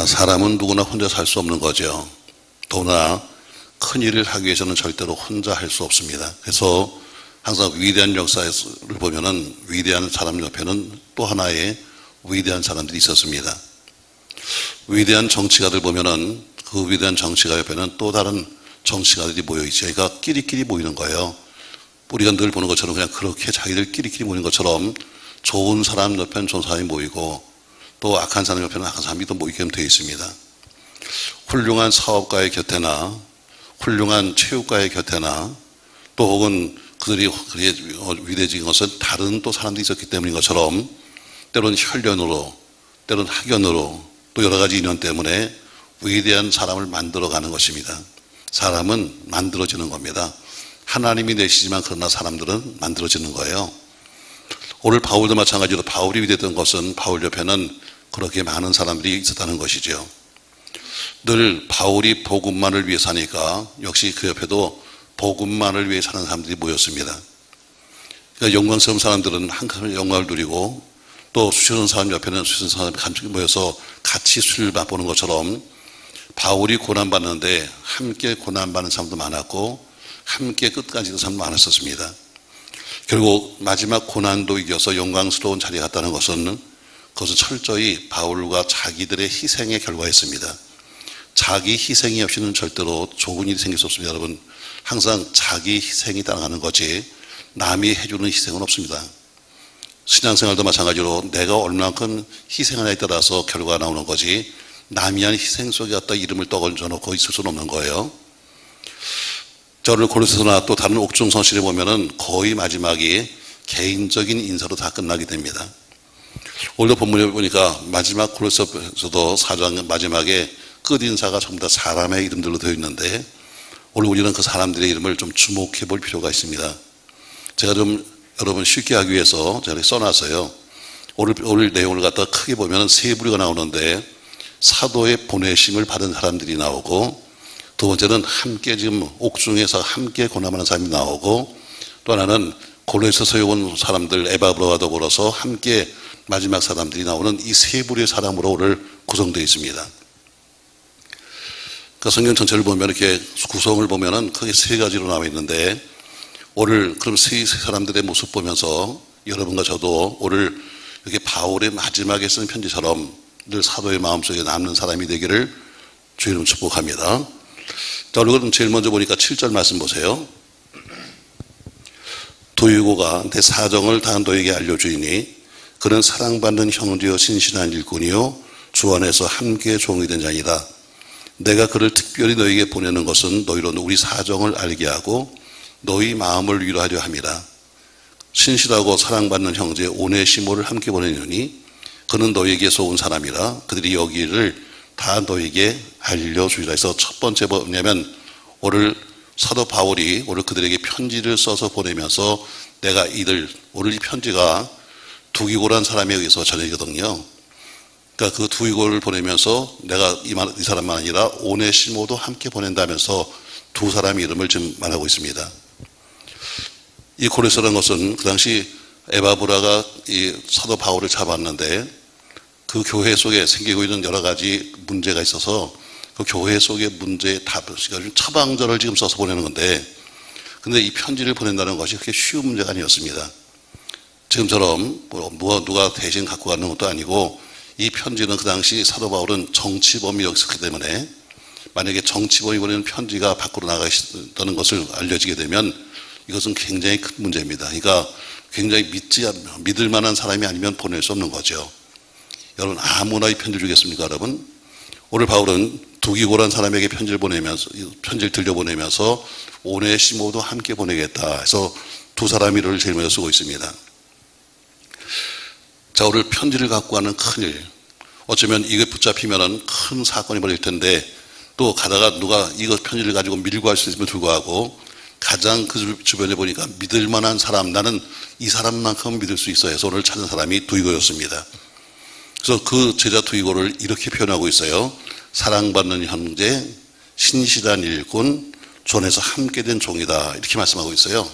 사람은 누구나 혼자 살 수 없는 거죠. 더구나 큰 일을 하기 위해서는 절대로 혼자 할 수 없습니다. 그래서 항상 위대한 역사를 보면은 위대한 사람 옆에는 또 하나의 위대한 사람들이 있었습니다. 위대한 정치가들 보면은 그 위대한 정치가 옆에는 또 다른 정치가들이 모여있죠. 그러니까 끼리끼리 모이는 거예요. 우리가 늘 보는 것처럼 그냥 그렇게 자기들 끼리끼리 모이는 것처럼 좋은 사람 옆에는 좋은 사람이 모이고 또 악한 사람 옆에는 악한 사람이 또 모이게 되어 있습니다. 훌륭한 사업가의 곁에나 훌륭한 체육가의 곁에나 또 혹은 그들이 위대해진 것은 다른 또 사람들이 있었기 때문인 것처럼 때로는 혈연으로 때로는 학연으로 또 여러 가지 인연 때문에 위대한 사람을 만들어가는 것입니다. 사람은 만들어지는 겁니다. 하나님이 내시지만 그러나 사람들은 만들어지는 거예요. 오늘 바울도 마찬가지로 바울이 위대했던 것은 바울 옆에는 그렇게 많은 사람들이 있었다는 것이죠. 늘 바울이 복음만을 위해 사니까 역시 그 옆에도 복음만을 위해 사는 사람들이 모였습니다. 그러니까 영광스러운 사람들은 한 영광을 누리고 또 수치스러운 사람 옆에는 수치스러운 사람이 간쪽에 모여서 같이 술을 맛보는 것처럼 바울이 고난받는데 함께 고난받는 사람도 많았고 함께 끝까지 그 사람도 많았었습니다. 결국 마지막 고난도 이겨서 영광스러운 자리에 갔다는 것은 그것은 철저히 바울과 자기들의 희생의 결과였습니다. 자기 희생이 없이는 절대로 좋은 일이 생길 수 없습니다. 여러분, 항상 자기 희생이 따라가는 거지 남이 해주는 희생은 없습니다. 신앙생활도 마찬가지로 내가 얼마만큼 희생하냐에 따라서 결과가 나오는 거지 남이 한 희생 속에 갖다 이름을 떠걸쳐놓고 있을 수는 없는 거예요. 자, 오늘 고린도서나 또 다른 옥중 서신에 보면은 거의 마지막이 개인적인 인사로 다 끝나게 됩니다. 오늘도 본문에 보니까 마지막 고린도서도 4장 마지막에 끝인사가 전부 다 사람의 이름들로 되어 있는데 오늘 우리는 그 사람들의 이름을 좀 주목해 볼 필요가 있습니다. 제가 좀 여러분 쉽게 하기 위해서 제가 써놨어요. 오늘 내용을 갖다 크게 보면 세 부류가 나오는데 사도의 보내심을 받은 사람들이 나오고 두 번째는 함께 지금 옥중에서 함께 고난하는 사람이 나오고 또 하나는 고린도서에 온 사람들 에바브라와 더불어서 함께 마지막 사람들이 나오는 이 세 부류의 사람으로 오늘 구성되어 있습니다. 그 성경 전체를 보면 이렇게 구성을 보면은 크게 세 가지로 나와 있는데 오늘 그럼 세 사람들의 모습 보면서 여러분과 저도 오늘 이렇게 바울의 마지막에 쓴 편지처럼 늘 사도의 마음속에 남는 사람이 되기를 주의 이름 축복합니다. 자, 오늘 그럼 제일 먼저 보니까 7절 말씀 보세요. 도유고가 내 사정을 다 너에게 알려주이니 그는 사랑받는 형제요 신실한 일꾼이요 주 안에서 함께 종이 된 자이다. 내가 그를 특별히 너에게 보내는 것은 너희로 우리 사정을 알게 하고 너희 마음을 위로하려 함이라. 신실하고 사랑받는 형제 오네시모를 함께 보내느니 그는 너희에게서 온 사람이라. 그들이 여기를 다 너희에게 알려주리라. 해서 첫 번째 뭐냐면 오늘 사도 바울이 오늘 그들에게 편지를 써서 보내면서 내가 오늘 이 편지가 두기고라는 사람에 의해서 전해지거든요. 그러니까 그 두기고를 보내면서 내가 이 사람만 아니라 오네시모도 함께 보낸다면서 두 사람의 이름을 지금 말하고 있습니다. 이 고린도서라는 것은 그 당시 에바브라가 이 사도 바울을 잡았는데 그 교회 속에 생기고 있는 여러 가지 문제가 있어서 그 교회 속의 문제의 답을 처방전을 지금 써서 보내는 건데 근데 이 편지를 보낸다는 것이 그렇게 쉬운 문제가 아니었습니다. 지금처럼 누가 대신 갖고 가는 것도 아니고 이 편지는 그 당시 사도 바울은 정치범이었기 때문에 만약에 정치범이 보내는 편지가 밖으로 나가시다는 것을 알려지게 되면 이것은 굉장히 큰 문제입니다. 그러니까 굉장히 믿을 만한 사람이 아니면 보낼 수 없는 거죠. 여러분 아무나 이 편지를 주겠습니까, 여러분? 오늘 바울은 두기고란 사람에게 편지를 들려보내면서 오네시모도 함께 보내겠다 해서 두 사람 이름을 제일 먼저 쓰고 있습니다. 자, 오늘 편지를 갖고 가는 큰일. 어쩌면 이게 붙잡히면 큰 사건이 벌어질 텐데 또 가다가 누가 이거 편지를 가지고 밀고 갈 수 있으면 불구하고 가장 그 주변에 보니까 믿을 만한 사람, 나는 이 사람만큼 믿을 수 있어 해서 오늘 찾은 사람이 두기고였습니다. 그래서 그 제자 두기고를 이렇게 표현하고 있어요. 사랑받는 형제, 신실한 일꾼, 존에서 함께 된 종이다. 이렇게 말씀하고 있어요.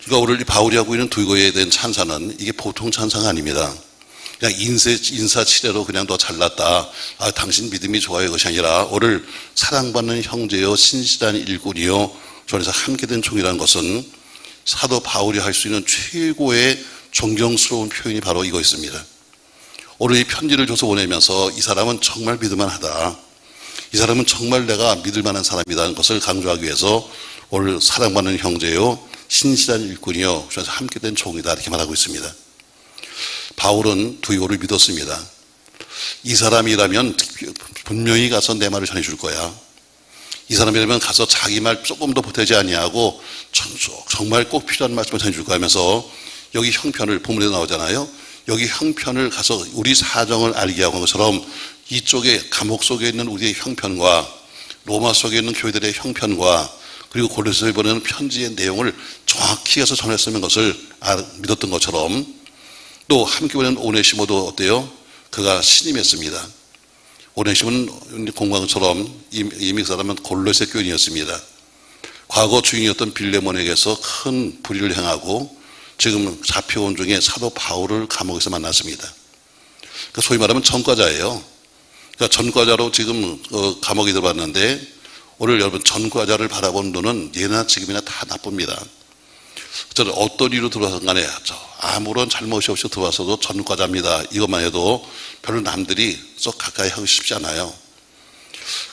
그러니까 오늘 바울이 하고 있는 두기고에 대한 찬사는 이게 보통 찬사가 아닙니다. 그냥 인사치레로 그냥 너 잘났다. 아, 당신 믿음이 좋아요. 이것이 아니라 오늘 사랑받는 형제요, 신실한 일꾼이요, 주 안에서 함께된 종이라는 것은 사도 바울이 할 수 있는 최고의 존경스러운 표현이 바로 이거였습니다. 오늘 이 편지를 줘서 보내면서 이 사람은 정말 믿을만하다. 이 사람은 정말 내가 믿을만한 사람이라는 것을 강조하기 위해서 오늘 사랑받는 형제요, 신실한 일꾼이요, 주 안에서 함께된 종이다. 이렇게 말하고 있습니다. 바울은 두이고를 믿었습니다. 이 사람이라면 분명히 가서 내 말을 전해줄 거야. 이 사람이라면 가서 자기 말 조금 더 보태지 아니하고 정말 꼭 필요한 말씀을 전해줄 거야 하면서 여기 형편을 본문에 나오잖아요. 여기 형편을 가서 우리 사정을 알게 하고 한 것처럼 이쪽에 감옥 속에 있는 우리의 형편과 로마 속에 있는 교회들의 형편과 그리고 골로새서에 보내는 편지의 내용을 정확히 가서 전했으면 것을 믿었던 것처럼 또 함께 보낸 오네시모도 어때요? 그가 신임했습니다. 오네시모는 공광처럼 이미 그 사람은 골로새 교인이었습니다. 과거 주인이었던 빌레몬에게서 큰 불의를 행하고 지금 잡혀온 중에 사도 바울을 감옥에서 만났습니다. 그러니까 소위 말하면 전과자예요. 그러니까 전과자로 지금 감옥에 들어갔는데 오늘 여러분 전과자를 바라보는 눈은 예나 지금이나 다 나쁩니다. 저는 어떤 이유로 들어와서 간에 아무런 잘못이 없이 들어와서도 전과자입니다. 이것만 해도 별로 남들이 썩 가까이 하고 싶지 않아요.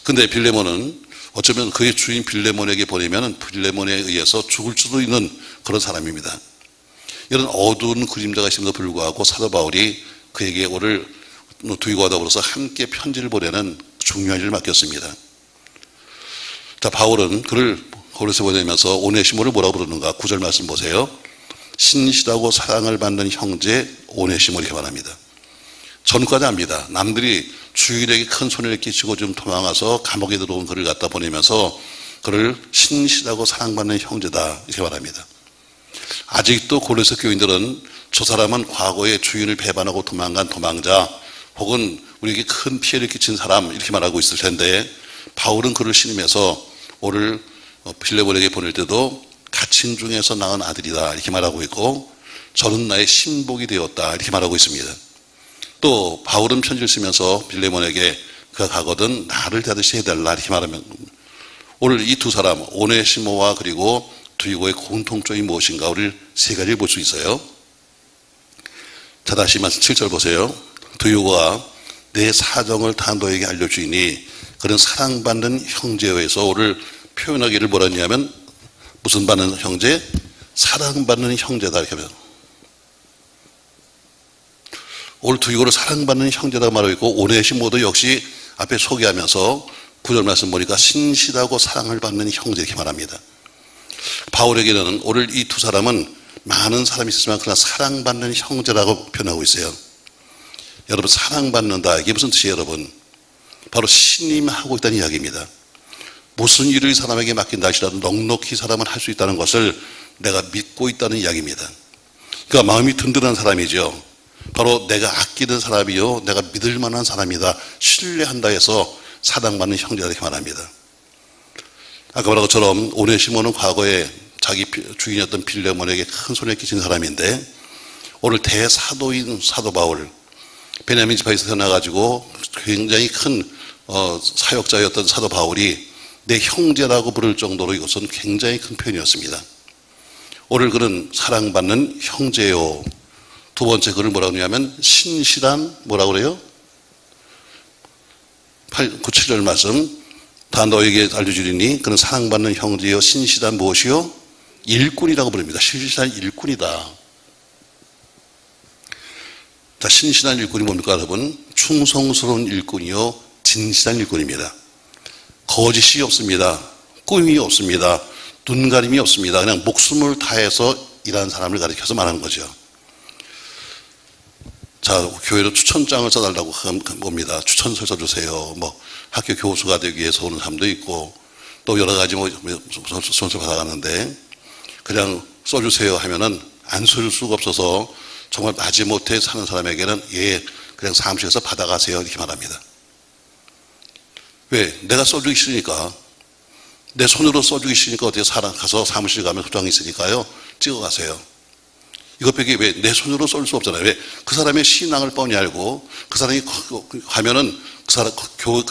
근데 빌레몬은 어쩌면 그의 주인 빌레몬에게 보내면 빌레몬에 의해서 죽을 수도 있는 그런 사람입니다. 이런 어두운 그림자가 있음에도 불구하고 사도 바울이 그에게 오늘 두이고와 더불어서 함께 편지를 보내는 중요한 일을 맡겼습니다. 자, 바울은 그를 골로새 보내면서 오네시모를 뭐라고 부르는가? 9절 말씀 보세요. 신실하고 사랑을 받는 형제 오네시모 이렇게 말합니다. 전과자입니다. 남들이 주인에게 큰 손해를 끼치고 좀 도망가서 감옥에 들어온 그를 갖다 보내면서 그를 신실하고 사랑받는 형제다 이렇게 말합니다. 아직도 골로새 교인들은 저 사람은 과거에 주인을 배반하고 도망간 도망자 혹은 우리에게 큰 피해를 끼친 사람 이렇게 말하고 있을 텐데 바울은 그를 신임해서 오늘 빌레몬에게 보낼 때도 갇힌 중에서 낳은 아들이다 이렇게 말하고 있고 저는 나의 신복이 되었다 이렇게 말하고 있습니다. 또 바울은 편지를 쓰면서 빌레몬에게 그가 가거든 나를 대하듯이 해달라 이렇게 말하면 오늘 이 두 사람 오네시모와 그리고 두이고의 공통점이 무엇인가 우리 세 가지를 볼 수 있어요. 자, 다시 말씀 7절 보세요. 두이고가 내 사정을 다 너에게 알려주이니 그런 사랑받는 형제여서 오늘 표현하기를 뭐라 했냐면 무슨 받는 형제? 사랑받는 형제다 이렇게 하면 오늘 두이고를 사랑받는 형제라고 말하고 있고 오네시모도 역시 앞에 소개하면서 9절 말씀 보니까 신실하고 사랑을 받는 형제 이렇게 말합니다. 바울에게는 오늘 이 두 사람은 많은 사람이 있지만 그러나 사랑받는 형제라고 표현하고 있어요. 여러분 사랑받는다 이게 무슨 뜻이에요 여러분? 바로 신임하고 있다는 이야기입니다. 무슨 일을 이 사람에게 맡긴다 하시라도 넉넉히 사람은 할 수 있다는 것을 내가 믿고 있다는 이야기입니다. 그러니까 마음이 든든한 사람이죠. 바로 내가 아끼는 사람이요 내가 믿을 만한 사람이다 신뢰한다 해서 사랑받는 형제다 이렇게 말합니다. 아까 말한 것처럼 오네시모는 과거에 자기 주인이었던 빌레몬에게 큰 손해를 끼친 사람인데 오늘 대사도인 사도 바울 베냐민 지파에서 태어나가지고 굉장히 큰 사역자였던 사도 바울이 내 형제라고 부를 정도로 이것은 굉장히 큰 표현이었습니다. 오늘 그는 사랑받는 형제요. 두 번째 그를 뭐라고 하냐면 신실한 뭐라고 그래요? 9, 7절 말씀 다 너에게 알려주리니 그는 사랑받는 형제요 신실한 무엇이요? 일꾼이라고 부릅니다. 신실한 일꾼이다. 자, 신실한 일꾼이 뭡니까 여러분? 충성스러운 일꾼이요 진실한 일꾼입니다. 거짓이 없습니다. 꾸밈이 없습니다. 눈가림이 없습니다. 그냥 목숨을 다해서 일하는 사람을 가리켜서 말하는 거죠. 자, 교회로 추천장을 써달라고 봅니다. 추천서 써주세요. 뭐 학교 교수가 되기 위해서 오는 사람도 있고 또 여러 가지 손수 받아가는데 그냥 써주세요 하면은 안 써줄 수가 없어서 정말 마지못해 사는 사람에게는 예 그냥 사무실에서 받아가세요 이렇게 말합니다. 왜? 내가 써주기 싫으니까 내 손으로 써주기 싫으니까 어떻게 가서 사무실 가면 도장이 있으니까요 찍어가세요. 이것밖에 왜 내 손으로 쏠 수 없잖아요. 왜? 그 사람의 신앙을 뻔히 알고 그 사람이 가면은 그 사람 그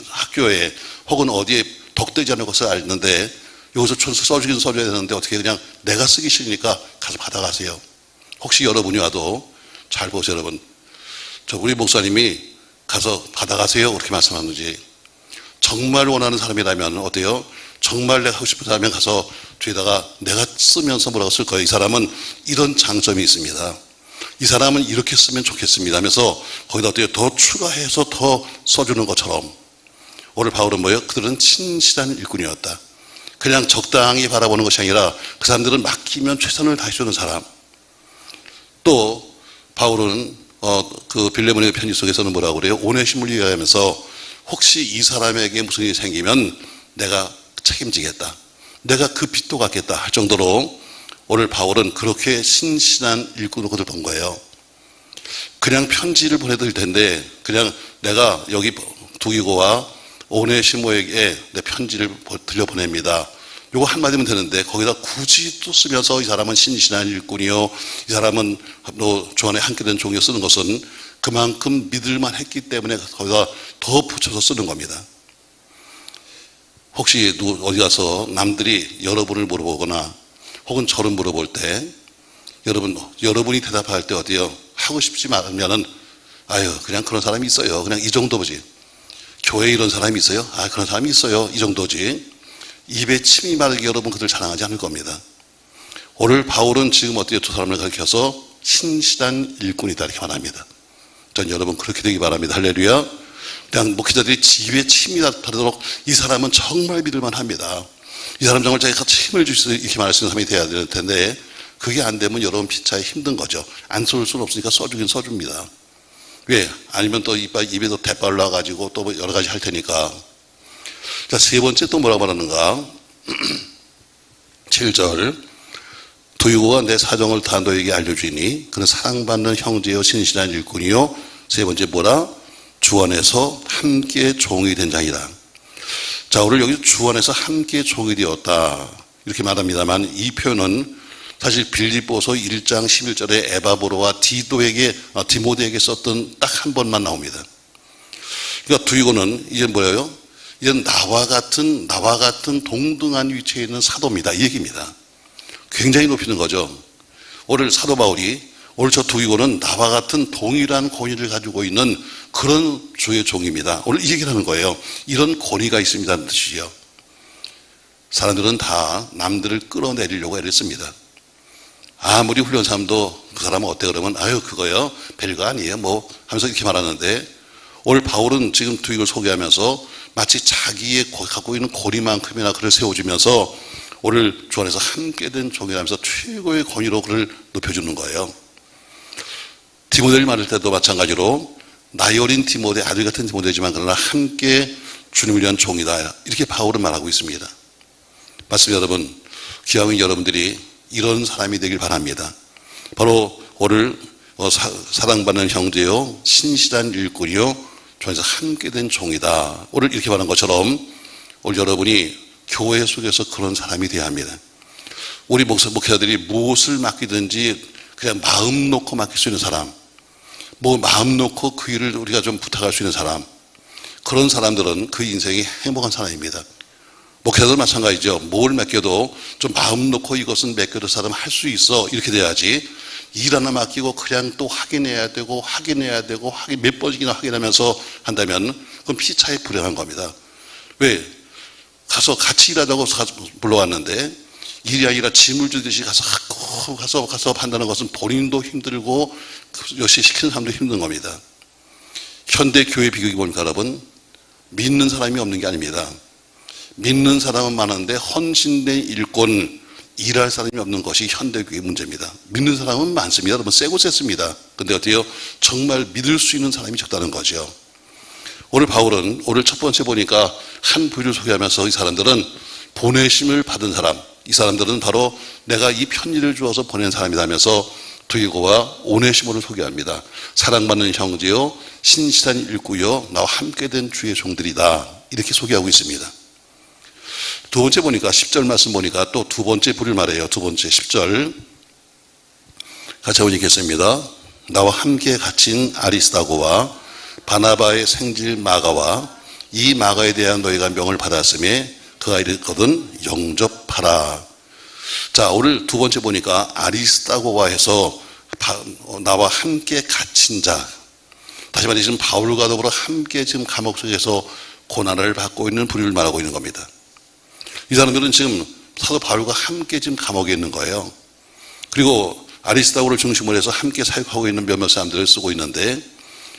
학교에 혹은 어디에 덕되지 않은 것을 알는데 여기서 써주긴 써줘야 되는데 어떻게 그냥 내가 쓰기 싫으니까 가서 받아가세요. 혹시 여러분이 와도 잘 보세요, 여러분. 우리 목사님이 가서 받아가세요 그렇게 말씀하는지, 정말 원하는 사람이라면 어때요? 정말 내가 하고 싶은 사람이면 가서 뒤에다가 내가 쓰면서 뭐라고 쓸 거예요. 이 사람은 이런 장점이 있습니다. 이 사람은 이렇게 쓰면 좋겠습니다 하면서 거기다 어때요? 더 추가해서 더 써주는 것처럼. 오늘 바울은 뭐예요? 그들은 친실한 일꾼이었다. 그냥 적당히 바라보는 것이 아니라 그 사람들은 맡기면 최선을 다해주는 사람. 또 바울은 그 빌레몬의 편지 속에서는 뭐라고 그래요? 오네시모를 이야기하면서 혹시 이 사람에게 무슨 일이 생기면 내가 책임지겠다, 내가 그 빚도 갚겠다 할 정도로 오늘 바울은 그렇게 신실한 일꾼으로 그들 본 거예요. 그냥 편지를 보내드릴 텐데 그냥 내가 여기 두기고와 오네시모에게 내 편지를 들려보냅니다. 요거 한마디면 되는데 거기다 굳이 또 쓰면서 이 사람은 신실한 일꾼이요, 이 사람은 주 안에 함께된 종이요 쓰는 것은 그만큼 믿을만 했기 때문에 거기다 더 붙여서 쓰는 겁니다. 혹시 어디 가서 남들이 여러분을 물어보거나 혹은 저를 물어볼 때 여러분이 대답할 때 어때요? 하고 싶지 않으면은 아유 그냥 그런 사람이 있어요, 그냥 이 정도지. 교회에 이런 사람이 있어요? 아 그런 사람이 있어요, 이 정도지. 입에 침이 마르게 여러분 그들 자랑하지 않을 겁니다. 오늘 바울은 지금 어때요? 두 사람을 가리켜서 신실한 일꾼이다 이렇게 말합니다. 전 여러분 그렇게 되기 바랍니다. 할렐루야. 그냥 목회자들이 입에 침이 나도록 이 사람은 정말 믿을만 합니다, 이 사람 정말 자기가 책임을 줄 수 이렇게 말할 수 있는 사람이 돼야 될 텐데 그게 안 되면 여러분 피차에 힘든 거죠. 안 쏠 수는 없으니까 써주긴 써줍니다. 왜? 아니면 또 입에도 대빨 나가지고 또 여러 가지 할 테니까. 자, 세 번째 또 뭐라고 말하는가? 7절. 두유고가 내 사정을 다 너에게 알려주니 그는 사랑받는 형제요 신실한 일꾼이요. 세 번째 뭐라? 주 안에서 함께 종이 된 자이라. 자, 오늘 여기 주 안에서 함께 종이 되었다 이렇게 말합니다만 이 표현은 사실 빌립보서 1장 11절에 에바브로와 디모데에게 썼던 딱 한 번만 나옵니다. 그러니까 두유고는 이제 뭐예요? 이제 나와 같은 동등한 위치에 있는 사도입니다 이 얘기입니다. 굉장히 높이는 거죠. 오늘 사도 바울이 오늘 저 두유고는 나와 같은 동일한 권위를 가지고 있는 그런 주의 종입니다. 오늘 이 얘기를 하는 거예요. 이런 권위가 있습니다는 뜻이죠. 사람들은 다 남들을 끌어내리려고 애를 씁니다. 아무리 훌륭한 사람도 그 사람은 어때 그러면 아유 그거요 별거 아니에요 뭐 하면서 이렇게 말하는데, 오늘 바울은 지금 두유고를 소개하면서 마치 자기의 갖고 있는 고리만큼이나 그를 세워주면서 오늘 주 안에서 함께 된 종이라면서 최고의 권위로 그를 높여주는 거예요. 디모데를 말할 때도 마찬가지로 나이 어린 디모데, 아들 같은 디모데지만 그러나 함께 주님을 위한 종이다 이렇게 바울은 말하고 있습니다. 맞습니다 여러분. 기왕이면 여러분들이 이런 사람이 되길 바랍니다. 바로 오늘 사랑받는 형제요 신실한 일꾼이요 주 안에서 함께 된 종이다. 오늘 이렇게 말한 것처럼 오늘 여러분이 교회 속에서 그런 사람이 되어야 합니다. 우리 목회자들이 무엇을 맡기든지 그냥 마음 놓고 맡길 수 있는 사람, 뭐 마음 놓고 그 일을 우리가 좀 부탁할 수 있는 사람, 그런 사람들은 그 인생이 행복한 사람입니다. 목회자들 마찬가지죠. 뭘 맡겨도 좀 마음 놓고 이것은 맡겨도 사람 할 수 있어 이렇게 돼야지, 일 하나 맡기고 그냥 또 확인해야 되고 몇 번씩이나 확인하면서 한다면 그건 피차에 불행한 겁니다. 왜? 가서 같이 일하자고 불러왔는데 일이 아니라 짐을 주듯이 가서 한다는 것은 본인도 힘들고 역시 시키는 사람도 힘든 겁니다. 현대 교회 비극이 뭡니까 여러분? 믿는 사람이 없는 게 아닙니다. 믿는 사람은 많은데 헌신된 일꾼, 일할 사람이 없는 것이 현대교회의 문제입니다. 믿는 사람은 많습니다. 여러분 세고 셌습니다. 근데 어때요? 정말 믿을 수 있는 사람이 적다는 거죠. 오늘 바울은 오늘 첫 번째 보니까 한 부류를 소개하면서 이 사람들은 보내심을 받은 사람, 이 사람들은 바로 내가 이 편지를 주어서 보낸 사람이라면서 두기고와 오네시모를 소개합니다. 사랑받는 형제요 신실한 일꾼이요 나와 함께 된 주의 종들이다 이렇게 소개하고 있습니다. 두 번째 보니까 10절 말씀 보니까 또 두 번째 부류를 말해요. 두 번째 10절. 같이 한번 읽겠습니다. 나와 함께 갇힌 아리스다고와 바나바의 생질 마가와 이 마가에 대한 너희가 명을 받았음에 그가 이르거든 영접하라. 자, 오늘 두 번째 보니까 아리스다고와 해서 나와 함께 갇힌 자, 다시 말해 지금 바울과 더불어 함께 지금 감옥 속에서 고난을 받고 있는 부류를 말하고 있는 겁니다. 이 사람들은 지금 사도 바울과 함께 지금 감옥에 있는 거예요. 그리고 아리스다고를 중심으로 해서 함께 사역하고 있는 몇몇 사람들을 쓰고 있는데,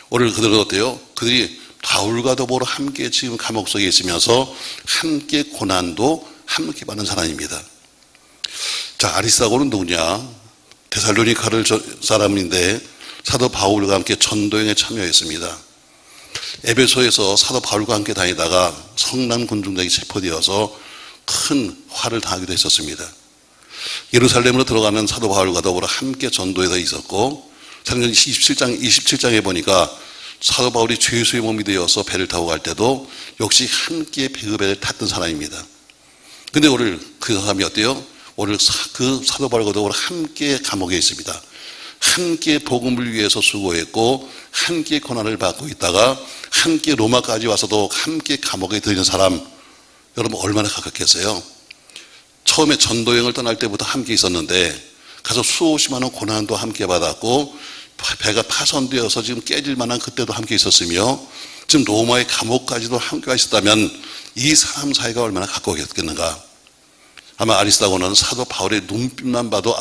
오늘 그들은 어때요? 그들이 바울과 더불어 함께 지금 감옥 속에 있으면서 함께 고난도 함께 받는 사람입니다. 자, 아리스다고는 누구냐? 데살로니가를 사람인데 사도 바울과 함께 전도행에 참여했습니다. 에베소에서 사도 바울과 함께 다니다가 성난 군중들에게 체포되어서 큰 화를 당하기도 했었습니다. 예루살렘으로 들어가는 사도 바울과 더불어 함께 전도에서 있었고, 사도행전 27장에 보니까 사도 바울이 죄수의 몸이 되어서 배를 타고 갈 때도 역시 함께 배를 탔던 사람입니다. 근데 오늘 그 사람이 어때요? 오늘 그 사도 바울과 더불어 함께 감옥에 있습니다. 함께 복음을 위해서 수고했고 함께 고난을 받고 있다가 함께 로마까지 와서도 함께 감옥에 들이는 사람, 여러분 얼마나 가깝겠어요? 처음에 전도여행을 떠날 때부터 함께 있었는데 가서 수없이 많은 고난도 함께 받았고 배가 파손되어서 지금 깨질 만한 그때도 함께 있었으며 지금 로마의 감옥까지도 함께 있었다면 이 사람 사이가 얼마나 가까웠겠는가. 아마 아리스다고는 사도 바울의 눈빛만 봐도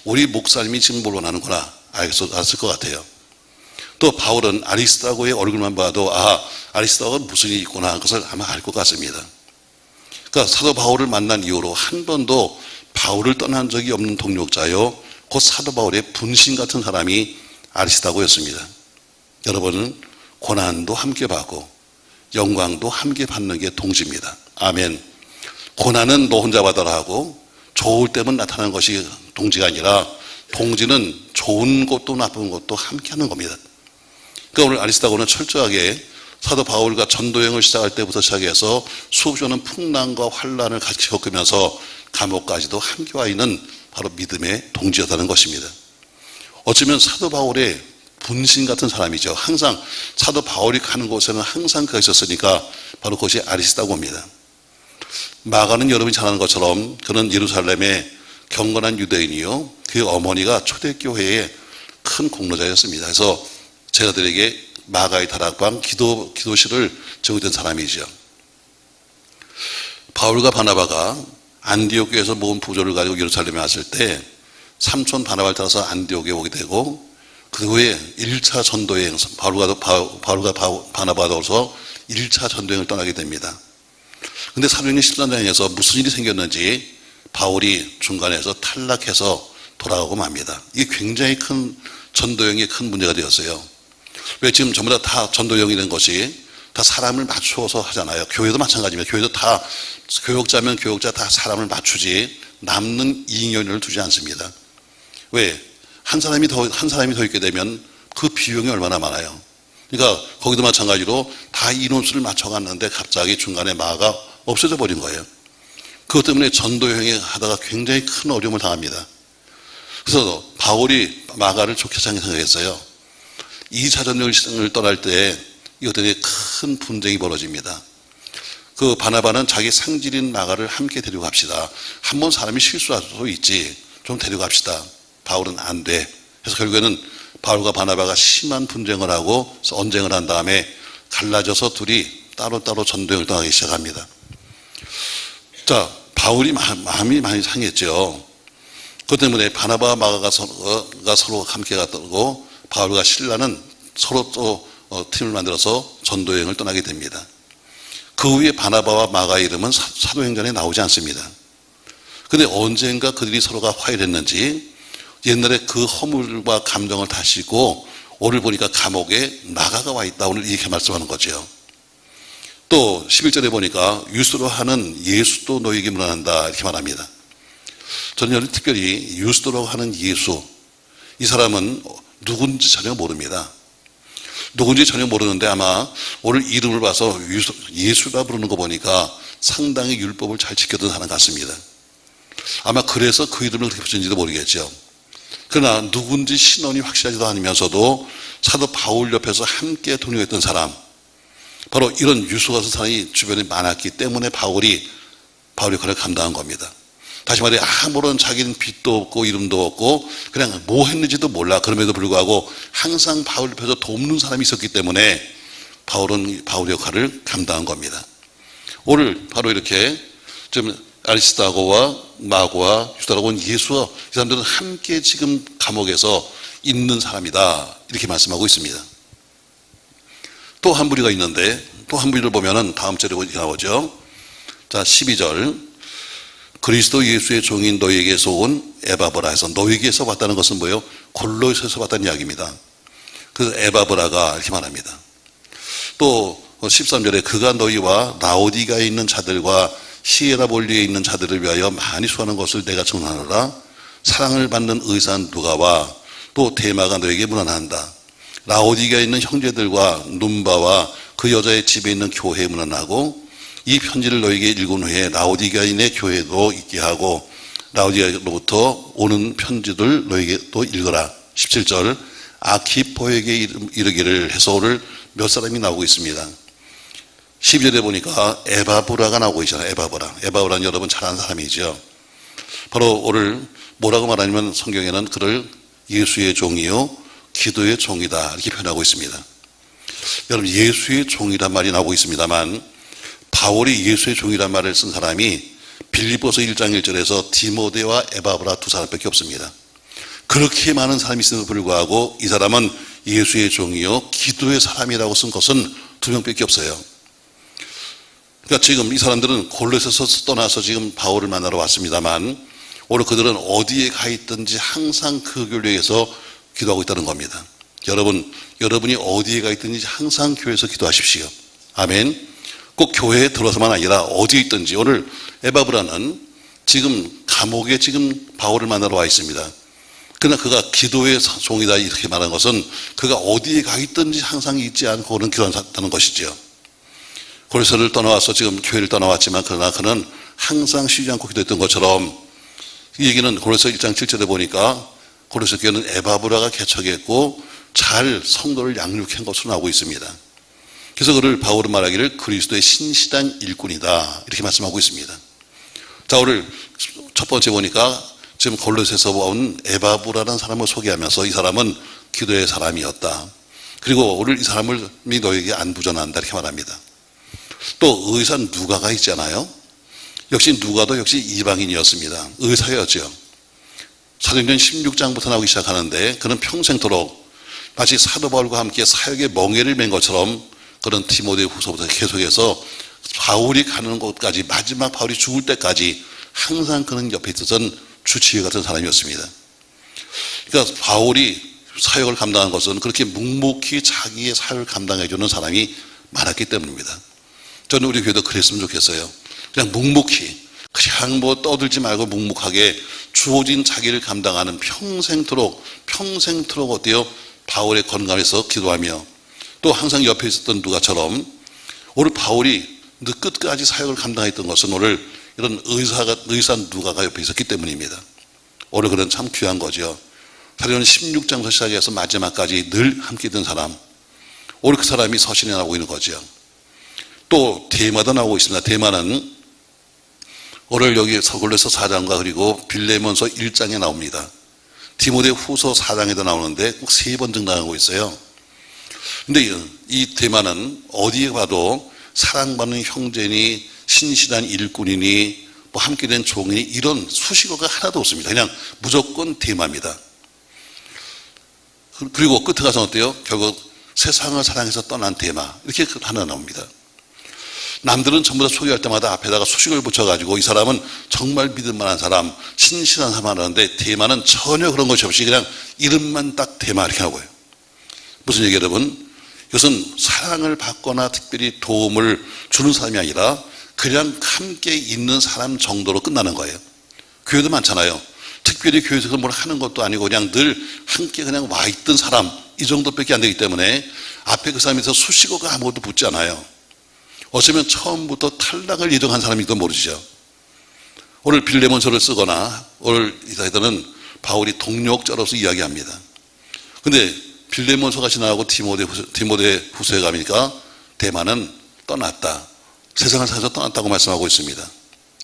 우리 목사님이 지금 뭘 원하는구나 알았을 것 같아요. 또 바울은 아리스다고의 얼굴만 봐도 아리스다고가 무슨 일이 있구나 하는 것을 아마 알 것 같습니다. 그러니까 사도 바울을 만난 이후로 한 번도 바울을 떠난 적이 없는 동력자요, 곧 사도 바울의 분신 같은 사람이 아리스다고였습니다. 여러분은 고난도 함께 받고 영광도 함께 받는 게 동지입니다. 아멘. 고난은 너 혼자 받아라 하고 좋을 때만 나타나는 것이 동지가 아니라 동지는 좋은 것도 나쁜 것도 함께 하는 겁니다. 그러니까 오늘 아리스다고는 철저하게 사도 바울과 전도여행을 시작할 때부터 시작해서 수없이 오는 풍랑과 환란을 같이 겪으면서 감옥까지도 함께 와 있는 바로 믿음의 동지였다는 것입니다. 어쩌면 사도 바울의 분신 같은 사람이죠. 항상 사도 바울이 가는 곳에는 항상 그가 있었으니까 바로 그것이 아리스다고입니다. 마가는 여러분이 잘 아는 것처럼 그는 예루살렘의 경건한 유대인이요, 그 어머니가 초대교회의 큰 공로자였습니다. 그래서 제자들에게 마가의 다락방 기도실을 정했던 사람이죠. 바울과 바나바가 안디옥 교회에서 모은 부조를 가지고 예루살렘에 왔을 때 삼촌 바나바를 따라서 안디옥에 오게 되고, 그 후에 1차 전도여행, 바울과 바나바로서 1차 전도여행을 떠나게 됩니다. 근데 사도행전 13장에서 무슨 일이 생겼는지 바울이 중간에서 탈락해서 돌아가고 맙니다. 이게 굉장히 큰 전도여행의 큰 문제가 되었어요. 왜 지금 전부 다 전도여행이 된 것이 다 사람을 맞추어서 하잖아요. 교회도 마찬가지입니다. 교회도 다 교역자면 교역자 다 사람을 맞추지 남는 이익연을 두지 않습니다. 왜? 한 사람이 더 있게 되면 그 비용이 얼마나 많아요. 그러니까 거기도 마찬가지로 다 인원수를 맞춰갔는데 갑자기 중간에 마가 없어져 버린 거예요. 그것 때문에 전도여행에 하다가 굉장히 큰 어려움을 당합니다. 그래서 바울이 마가를 좋게 생각했어요. 2차 전도여행을 떠날 때 이것 때문에 큰 분쟁이 벌어집니다. 그 바나바는 자기 상질인 마가를 함께 데리고 갑시다. 한번 사람이 실수할 수도 있지, 좀 데리고 갑시다. 바울은 안 돼. 그래서 결국에는 바울과 바나바가 심한 분쟁을 하고 언쟁을 한 다음에 갈라져서 둘이 따로따로 전도여행을 떠나기 시작합니다. 자, 바울이 마음이 많이 상했죠. 그것 때문에 바나바와 마가가 서로 함께 갔고 바울과 실라는 서로 또 팀을 만들어서 전도여행을 떠나게 됩니다. 그 후에 바나바와 마가의 이름은 사도행전에 나오지 않습니다. 그런데 언젠가 그들이 서로가 화해했는지 옛날에 그 허물과 감정을 다 씻고 오늘 보니까 감옥에 마가가 와 있다, 오늘 이렇게 말씀하는 거죠. 또 11절에 보니까 유수로 하는 예수도 너에게 문안한다 이렇게 말합니다. 저는 특별히 유수도라고 하는 예수, 이 사람은 누군지 전혀 모릅니다. 누군지 전혀 모르는데 아마 오늘 이름을 봐서 예수라 부르는 거 보니까 상당히 율법을 잘 지켰던 사람 같습니다. 아마 그래서 그 이름을 그렇게 붙였는지도 모르겠죠. 그러나 누군지 신원이 확실하지도 않으면서도 사도 바울 옆에서 함께 동료했던 사람, 바로 이런 유수가 사람이 주변에 많았기 때문에 바울이 그를 감당한 겁니다. 다시 말해 아무런 자기는 빚도 없고 이름도 없고 그냥 뭐 했는지도 몰라. 그럼에도 불구하고 항상 바울 옆에서 돕는 사람이 있었기 때문에 바울의 역할을 감당한 겁니다. 오늘 바로 이렇게 좀 아리스타고와 마고와 유다라고는 예수와 이 사람들은 함께 지금 감옥에서 있는 사람이다 이렇게 말씀하고 있습니다. 또 한 부류가 있는데 또 한 부류를 보면은 다음 절에 나오죠. 자 12절 그리스도 예수의 종인 너희에게서 온 에바브라 해서 너희에게서 왔다는 것은 뭐예요? 골로새에서 왔다는 이야기입니다. 그래서 에바브라가 이렇게 말합니다. 또 13절에 그가 너희와 라오디가에 있는 자들과 히에라볼리에 있는 자들을 위하여 많이 수하는 것을 내가 전하노라. 사랑을 받는 의사 누가와 또 데마가 너에게 문안한다. 라오디가에 있는 형제들과 눈바와 그 여자의 집에 있는 교회에 문안하고 이 편지를 너에게 읽은 후에 라오디가인의 교회도 있게 하고 라오디가로부터 오는 편지들 너에게 또 읽어라. 17절 아키포에게 이르기를 해서 오늘 몇 사람이 나오고 있습니다. 12절에 보니까 에바브라가 나오고 있잖아요. 에바브라는 여러분 잘 아는 사람이죠. 바로 오늘 뭐라고 말하냐면 성경에는 그를 예수의 종이요 기도의 종이다 이렇게 표현하고 있습니다. 여러분 예수의 종이란 말이 나오고 있습니다만 바울이 예수의 종이란 말을 쓴 사람이 빌립보서 1장 1절에서 디모데와 에바브라 두 사람밖에 없습니다. 그렇게 많은 사람이 있음에도 불구하고 이 사람은 예수의 종이요 기도의 사람이라고 쓴 것은 두 명밖에 없어요. 그러니까 지금 이 사람들은 골로새에서 떠나서 지금 바울을 만나러 왔습니다만 오늘 그들은 어디에 가 있든지 항상 그 교회에서 기도하고 있다는 겁니다. 여러분이 어디에 가 있든지 항상 교회에서 기도하십시오. 아멘. 꼭 교회에 들어서만 아니라 어디에 있든지. 오늘 에바브라는 지금 감옥에 지금 바울을 만나러 와 있습니다. 그러나 그가 기도의 종이다 이렇게 말한 것은 그가 어디에 가 있든지 항상 잊지 않고는 기도한다는 것이죠. 골로새를 떠나와서 지금 교회를 떠나왔지만 그러나 그는 항상 쉬지 않고 기도했던 것처럼 이 얘기는 골로새 1장 7절에 보니까 골로새 교회는 에바브라가 개척했고 잘 성도를 양육한 것으로 나오고 있습니다. 그래서 그를 바울은 말하기를 그리스도의 신실한 일꾼이다 이렇게 말씀하고 있습니다. 자 오늘 첫 번째 보니까 지금 골로새에서 온 에바브라라는 사람을 소개하면서 이 사람은 기도의 사람이었다. 그리고 오늘 이 사람이 너에게 안부전한다 이렇게 말합니다. 또 의사 누가가 있잖아요. 역시 누가도 역시 이방인이었습니다. 의사였죠. 사도행전 16장부터 나오기 시작하는데 그는 평생토록 마치 사도 바울과 함께 사역의 멍에를 맨 것처럼 그런 디모데 후서부터 계속해서 바울이 가는 곳까지 마지막 바울이 죽을 때까지 항상 그는 옆에 있었던 주치의 같은 사람이었습니다. 그러니까 바울이 사역을 감당한 것은 그렇게 묵묵히 자기의 사역을 감당해주는 사람이 많았기 때문입니다. 저는 우리 교회도 그랬으면 좋겠어요. 그냥 묵묵히 그냥 뭐 떠들지 말고 묵묵하게 주어진 자기를 감당하는 평생토록 어때요? 바울의 건강에서 기도하며 또 항상 옆에 있었던 누가처럼 오늘 바울이 끝까지 사역을 감당했던 것은 오늘 이런 의사 누가가 옆에 있었기 때문입니다. 오늘 그는 참 귀한 거죠. 사도행전 16장부터 시작해서 마지막까지 늘 함께 있던 사람. 오늘 그 사람이 서신에 나오고 있는 거죠. 또 데마도 나오고 있습니다. 데마는 오늘 여기 골로새 4장과 그리고 빌레몬서 1장에 나옵니다. 디모데 후서 4장에도 나오는데 꼭 3번 등장하고 있어요. 근데 이 데마는 어디에 봐도 사랑받는 형제니 신실한 일꾼이니 뭐 함께 된 종이니 이런 수식어가 하나도 없습니다. 그냥 무조건 데마입니다. 그리고 끝에 가서 어때요? 결국 세상을 사랑해서 떠난 데마 이렇게 하나 나옵니다. 남들은 전부 다 소개할 때마다 앞에다가 수식을 붙여가지고 이 사람은 정말 믿을 만한 사람, 신실한 사람 하는데 데마는 전혀 그런 것이 없이 그냥 이름만 딱 데마 이렇게 하고요. 무슨 얘기 여러분? 이것은 사랑을 받거나 특별히 도움을 주는 사람이 아니라 그냥 함께 있는 사람 정도로 끝나는 거예요. 교회도 많잖아요. 특별히 교회에서 뭘 하는 것도 아니고 그냥 늘 함께 그냥 와 있던 사람 이 정도밖에 안 되기 때문에 앞에 그 사람에서 수식어가 아무것도 붙지 않아요. 어쩌면 처음부터 탈락을 예정한 사람일지도 모르죠. 오늘 빌레몬서를 쓰거나 오늘 이사회들은 바울이 동력자로서 이야기합니다. 근데 빌레몬서가 지나가고 디모데 후서에 가니까 대만은 떠났다. 세상을 사서 떠났다고 말씀하고 있습니다.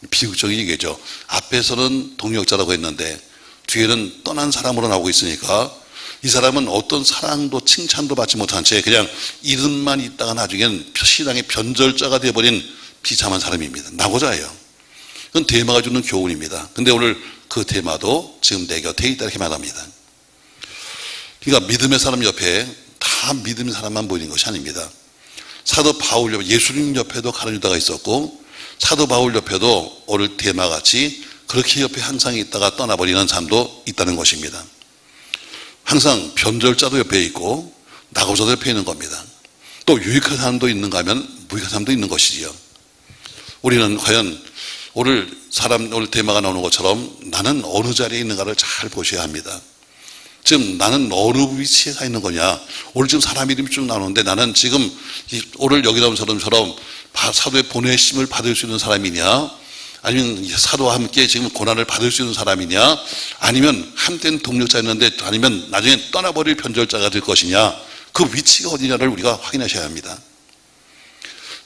비극적인 얘기죠. 앞에서는 동력자라고 했는데 뒤에는 떠난 사람으로 나오고 있으니까 이 사람은 어떤 사랑도 칭찬도 받지 못한 채 그냥 이름만 있다가 나중엔 신앙의 변절자가 되어버린 비참한 사람입니다. 낙오자예요. 그건 대마가 주는 교훈입니다. 근데 오늘 그 대마도 지금 내 곁에 있다 이렇게 말합니다. 그러니까 믿음의 사람 옆에 다 믿음의 사람만 보이는 것이 아닙니다. 사도 바울 옆에, 예수님 옆에도 가룟 유다가 있었고 사도 바울 옆에도 오늘 대마같이 그렇게 옆에 항상 있다가 떠나버리는 사람도 있다는 것입니다. 항상 변절자도 옆에 있고 낙오자도 옆에 있는 겁니다. 또 유익한 사람도 있는가 하면 무익한 사람도 있는 것이지요. 우리는 과연 오늘 대마가 나오는 것처럼 나는 어느 자리에 있는가를 잘 보셔야 합니다. 지금 나는 어느 위치에 가 있는 거냐. 오늘 지금 사람 이름이 쭉 나오는데 나는 지금 오늘 여기 나온 사람처럼 사도의 보내심을 받을 수 있는 사람이냐, 아니면 사도와 함께 지금 고난을 받을 수 있는 사람이냐, 아니면 한때는 동력자였는데 아니면 나중에 떠나버릴 변절자가 될 것이냐, 그 위치가 어디냐를 우리가 확인하셔야 합니다.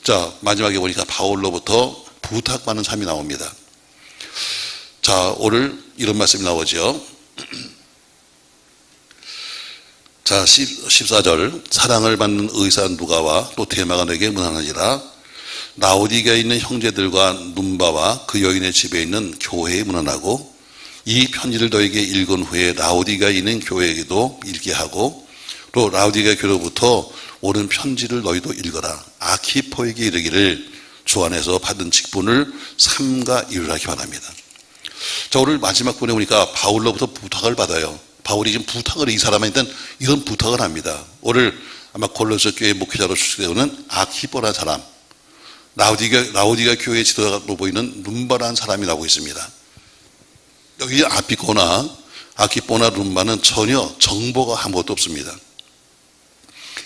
자, 마지막에 보니까 바울로부터 부탁받는 삶이 나옵니다. 자, 오늘 이런 말씀이 나오죠. 자, 14절. 사랑을 받는 의사 누가와 또 데마가 내게 문안하니라. 라오디게아에 있는 형제들과 눈바와 그 여인의 집에 있는 교회에 문안하고 이 편지를 너에게 읽은 후에 라오디게아에 있는 교회에게도 읽게 하고 또 라오디게아 교회로부터 오는 편지를 너희도 읽어라. 아키포에게 이르기를 주 안에서 받은 직분을 삼가 이루라 이렇게 말합니다. 자, 오늘 마지막 부분에 보니까 바울로부터 부탁을 받아요. 바울이 지금 부탁을 이 사람한테 이런 부탁을 합니다. 오늘 아마 골로새 교회 목회자로 출석되는 아키포라는 사람, 라오디게아 교회의 지도자로 보이는 룸바라는 사람이 나오고 있습니다. 여기 아키포나 룸바는 전혀 정보가 아무것도 없습니다.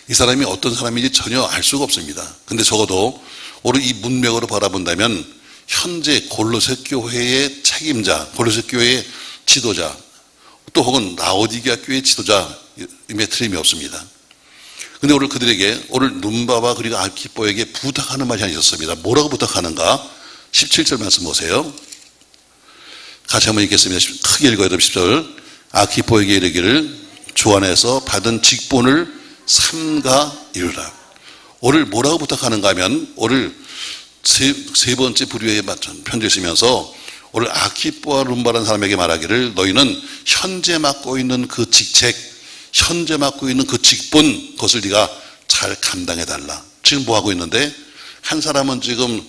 이 사람이 어떤 사람인지 전혀 알 수가 없습니다. 근데 적어도 오늘 이 문맥으로 바라본다면 현재 골로새 교회의 책임자, 골로새 교회의 지도자, 또 혹은 라오디게아 교회의 지도자임에 틀림이 없습니다. 근데 오늘 그들에게 오늘 눈바와 그리고 아키포에게 부탁하는 말이 하나 있었습니다. 뭐라고 부탁하는가? 17절 말씀 보세요. 같이 한번 읽겠습니다. 크게 읽어야 돼요. 10절. 아키포에게 이르기를 주 안에서 받은 직분을 삼가 이루라. 오늘 뭐라고 부탁하는가 하면 오늘 세 번째 부류에 편지를 쓰면서 오늘 아키포와 룸바라는 사람에게 말하기를 너희는 현재 맡고 있는 그 직책, 현재 맡고 있는 그 직분, 그것을 네가 잘 감당해달라. 지금 뭐 하고 있는데 한 사람은 지금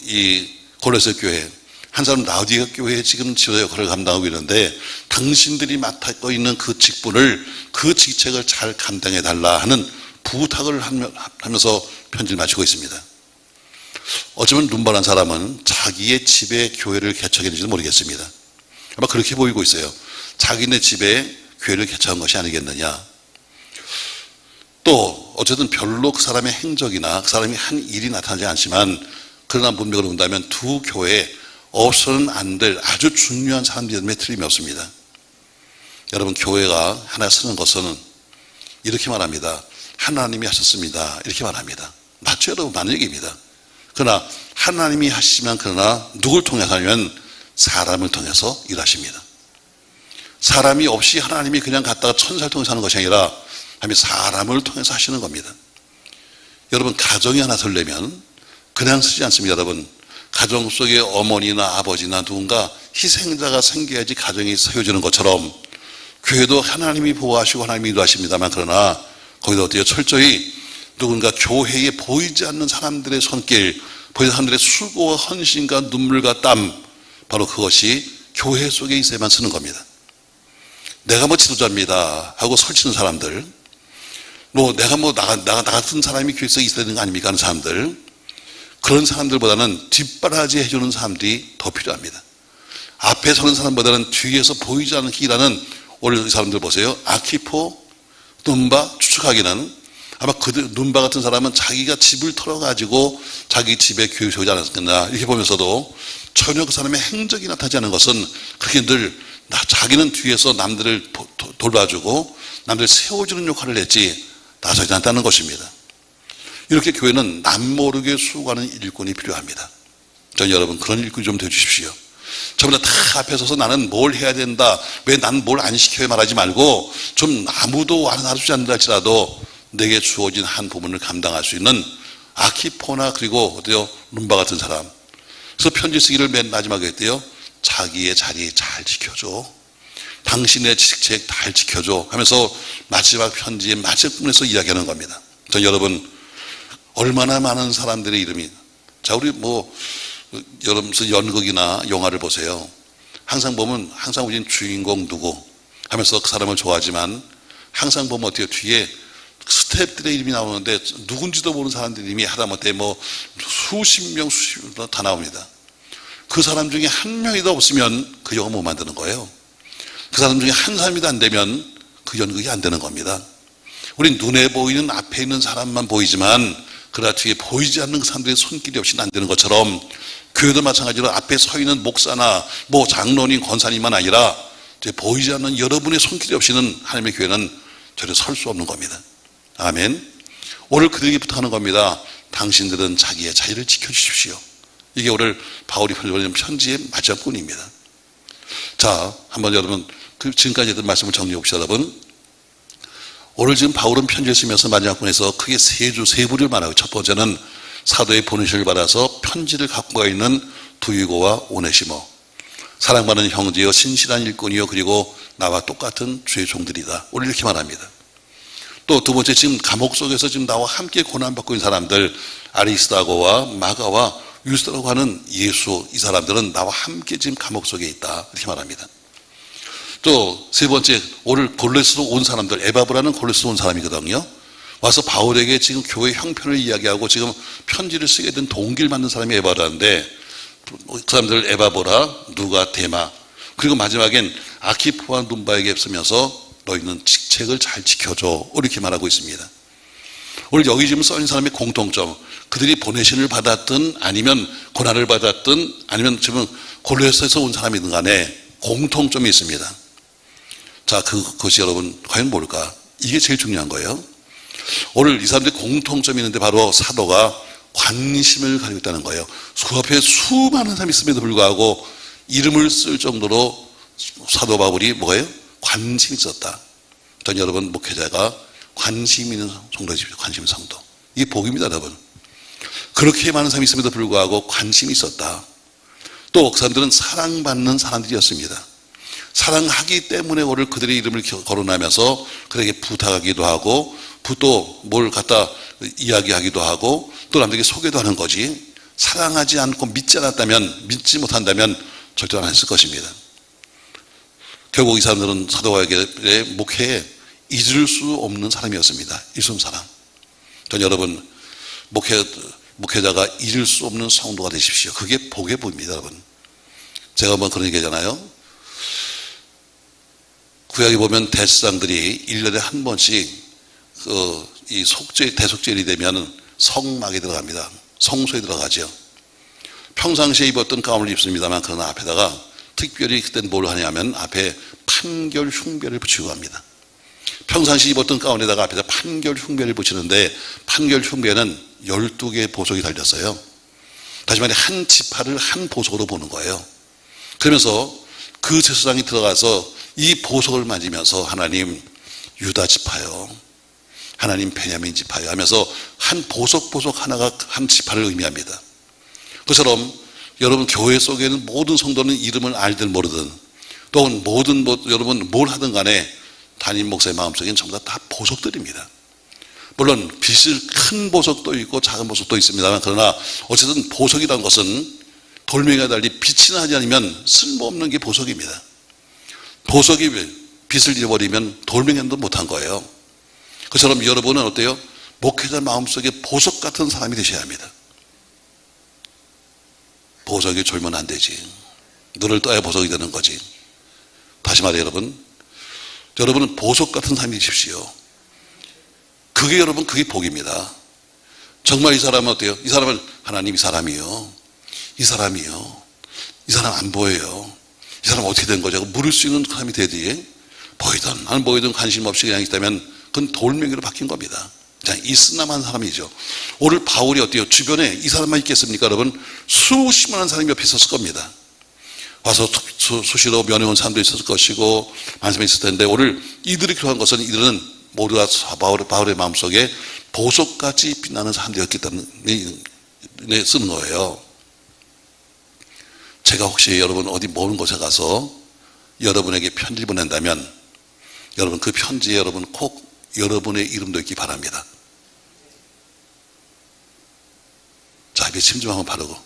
이 골로새 교회, 한 사람은 라오디게아 교회에 지금 지도자 역할을 감당하고 있는데 당신들이 맡고 있는 그 직분을, 그 직책을 잘 감당해달라 하는 부탁을 하면서 편지를 마치고 있습니다. 어쩌면 룸바라는 사람은 자기의 집에 교회를 개척했는지도 모르겠습니다. 아마 그렇게 보이고 있어요. 자기네 집에 교회를 개척한 것이 아니겠느냐. 또 어쨌든 별로 그 사람의 행적이나 그 사람이 한 일이 나타나지 않지만 그러나 문맥으로 본다면 두 교회에 없어서는 안 될 아주 중요한 사람들임에 틀림이 없습니다. 여러분, 교회가 하나 쓰는 것은 이렇게 말합니다. 하나님이 하셨습니다. 이렇게 말합니다. 맞죠, 여러분? 맞는 얘기입니다. 그러나 하나님이 하시지만 그러나 누굴 통해서 하냐면 사람을 통해서 일하십니다. 사람이 없이 하나님이 그냥 갔다가 천사를 통해서 하는 것이 아니라 사람을 통해서 하시는 겁니다. 여러분, 가정이 하나 설려면 그냥 쓰지 않습니다. 여러분, 가정 속에 어머니나 아버지나 누군가 희생자가 생겨야지 가정이 세워지는 것처럼 교회도 하나님이 보호하시고 하나님이 인도하십니다만 그러나 거기도 어때요? 철저히 누군가 교회에 보이지 않는 사람들의 손길, 보이는 사람들의 수고와 헌신과 눈물과 땀, 바로 그것이 교회 속에 있어야만 쓰는 겁니다. 내가 지도자입니다 하고 설치는 사람들, 내가 나 같은 사람이 교회 속에 있어야 되는 거 아닙니까 하는 사람들, 그런 사람들보다는 뒷바라지 해주는 사람들이 더 필요합니다. 앞에 서는 사람보다는 뒤에서 보이지 않게 일하는 오늘 이 사람들 보세요. 아키포, 눈바 추측하기는 아마 눈바 같은 사람은 자기가 집을 털어가지고 자기 집에 교회 세우지 않았겠나 이렇게 보면서도 전혀 그 사람의 행적이 나타나지 않은 것은 그게 늘 자기는 뒤에서 남들을 돌봐주고 남들 세워주는 역할을 했지 나서지 않다는 것입니다. 이렇게 교회는 남모르게 수고하는 일꾼이 필요합니다. 전 여러분 그런 일꾼이 좀 되어주십시오. 저보다 다 앞에 서서 나는 뭘 해야 된다, 왜 나는 뭘 안 시켜야 말하지 말고 좀 아무도 알아주지 않는다 할지라도 내게 주어진 한 부분을 감당할 수 있는 아키포나 그리고 어때요? 룸바 같은 사람. 그래서 편지 쓰기를 맨 마지막에 했대요. 자기의 자리 잘 지켜줘. 당신의 직책 잘 지켜줘 하면서 마지막 편지의 마지막 부분에서 이야기하는 겁니다. 전 여러분 얼마나 많은 사람들의 이름이, 자 우리 여러분 연극이나 영화를 보세요. 항상 보면 항상 우리는 주인공 누구 하면서 그 사람을 좋아하지만 항상 보면 어때요? 뒤에 스태프들의 이름이 나오는데 누군지도 모르는 사람들 이름이 하다못해 수십 명 다 나옵니다. 그 사람 중에 한 명이도 없으면 그 영화 못 만드는 거예요. 그 사람 중에 한 사람이도 안 되면 그 연극이 안 되는 겁니다. 우린 눈에 보이는 앞에 있는 사람만 보이지만 그러나 뒤에 보이지 않는 그 사람들의 손길이 없이는 안 되는 것처럼 교회도 마찬가지로 앞에 서 있는 목사나 장로님, 권사님만 아니라 보이지 않는 여러분의 손길이 없이는 하나님의 교회는 전혀 설 수 없는 겁니다. 아멘. 오늘 그들에게 부탁하는 겁니다. 당신들은 자기의 자리를 지켜주십시오. 이게 오늘 바울이 보내는 편지의 마지막 부분입니다. 자, 한번 여러분 지금까지 했던 말씀을 정리해 봅시다. 여러분 오늘 지금 바울은 편지를 쓰면서 마지막 부분에서 크게 세 부류를 말하고, 첫 번째는 사도의 보내심을 받아서 편지를 갖고 가 있는 두이고와 오네시모, 사랑받는 형제여 신실한 일꾼이요 그리고 나와 똑같은 주의 종들이다. 오늘 이렇게 말합니다. 또 두 번째, 지금 감옥 속에서 지금 나와 함께 고난받고 있는 사람들, 아리스다고와 마가와 유스라고 하는 예수, 이 사람들은 나와 함께 지금 감옥 속에 있다. 이렇게 말합니다. 또 세 번째, 오늘 골로새로 온 사람들, 에바브라는 골로새로 온 사람이거든요. 와서 바울에게 지금 교회 형편을 이야기하고 지금 편지를 쓰게 된 동기를 만든 사람이 에바브라인데, 그 사람들 에바보라, 누가, 데마, 그리고 마지막엔 아키포와 눈바에게 쓰면서 너희는 직책을 잘 지켜줘, 이렇게 말하고 있습니다. 오늘 여기 지금 써있는 사람의 공통점, 그들이 보내신을 받았든 아니면 고난을 받았든 아니면 지금 골로새에서 온 사람이든 간에 공통점이 있습니다. 자, 그것이 여러분 과연 뭘까? 이게 제일 중요한 거예요. 오늘 이 사람들의 공통점이 있는데 바로 사도가 관심을 가지고 있다는 거예요. 그 앞에 수많은 사람이 있음에도 불구하고 이름을 쓸 정도로 사도 바울이 뭐예요? 관심이 있었다. 전 여러분 목회자가 관심 있는 성도십시오. 관심 성도. 이게 복입니다, 여러분. 그렇게 많은 사람이 있음에도 불구하고 관심이 있었다. 또 그 사람들은 사랑받는 사람들이었습니다. 사랑하기 때문에 오늘 그들의 이름을 거론하면서 그들에게 부탁하기도 하고 또 뭘 갖다 이야기하기도 하고 또 남들에게 소개도 하는 거지, 사랑하지 않고 믿지 못한다면 절대 안 했을 것입니다. 결국 이 사람들은 사도와의 목회에 잊을 수 없는 사람이었습니다. 잊을 수 없는 사람. 전 여러분 목회자가 잊을 수 없는 성도가 되십시오. 그게 복의 복입니다, 여러분. 제가 한번 그런 얘기하잖아요. 구약에 보면 대제사장들이 1년에 한 번씩 이 대속죄일이 되면 성막에 들어갑니다. 성소에 들어가죠. 평상시에 입었던 가운을 입습니다만 그러나 앞에다가 특별히 그때는 뭘 하냐면 앞에 판결 흉배를 붙이고 합니다. 평상시 입었던 가운에다가 앞에다 판결 흉배를 붙이는데 판결 흉배는 12개의 보석이 달렸어요. 다시 말해 한 지파를 한 보석으로 보는 거예요. 그러면서 그 제사장이 들어가서 이 보석을 만지면서 하나님 유다 지파요, 하나님 베냐민 지파요 하면서 한 보석 하나가 한 지파를 의미합니다. 그처럼 여러분 교회 속에는 모든 성도는 이름을 알든 모르든 또 여러분 뭘 하든 간에 담임 목사의 마음속에는 전부 다 보석들입니다. 물론 큰 보석도 있고 작은 보석도 있습니다만 그러나 어쨌든 보석이라는 것은 돌멩이와 달리 빛이 나지 않으면 쓸모없는 게 보석입니다. 보석이 빛을 잃어버리면 돌멩이도 못한 거예요. 그처럼 여러분은 어때요? 목회자 마음속에 보석 같은 사람이 되셔야 합니다. 보석이 졸면 안 되지. 눈을 떠야 보석이 되는 거지. 다시 말해 여러분은 보석 같은 사람이 되십시오. 그게 여러분 그게 복입니다. 정말 이 사람은 어때요? 이 사람은 하나님 이 사람이요, 이 사람 안 보여요. 이 사람 어떻게 된 거죠? 물을 수 있는 사람이 되지. 보이든 안 보이든 관심 없이 그냥 있다면 그건 돌멩이로 바뀐 겁니다. 그냥 있으나만 사람이죠. 오늘 바울이 어때요? 주변에 이 사람만 있겠습니까? 여러분, 수십만한 사람이 옆에 있었을 겁니다. 와서 수시로 면회 온 사람도 있었을 것이고 많은 사람이 있을 텐데, 오늘 이들이 필요한 것은 이들은 모두가 바울의 마음속에 보석같이 빛나는 사람들이었기 때문에 쓰는 거예요. 제가 혹시 여러분 어디 먼 곳에 가서 여러분에게 편지를 보낸다면 여러분 그 편지에 여러분 꼭 여러분의 이름도 있기 바랍니다. 자, 이게 침 좀 한번 바르고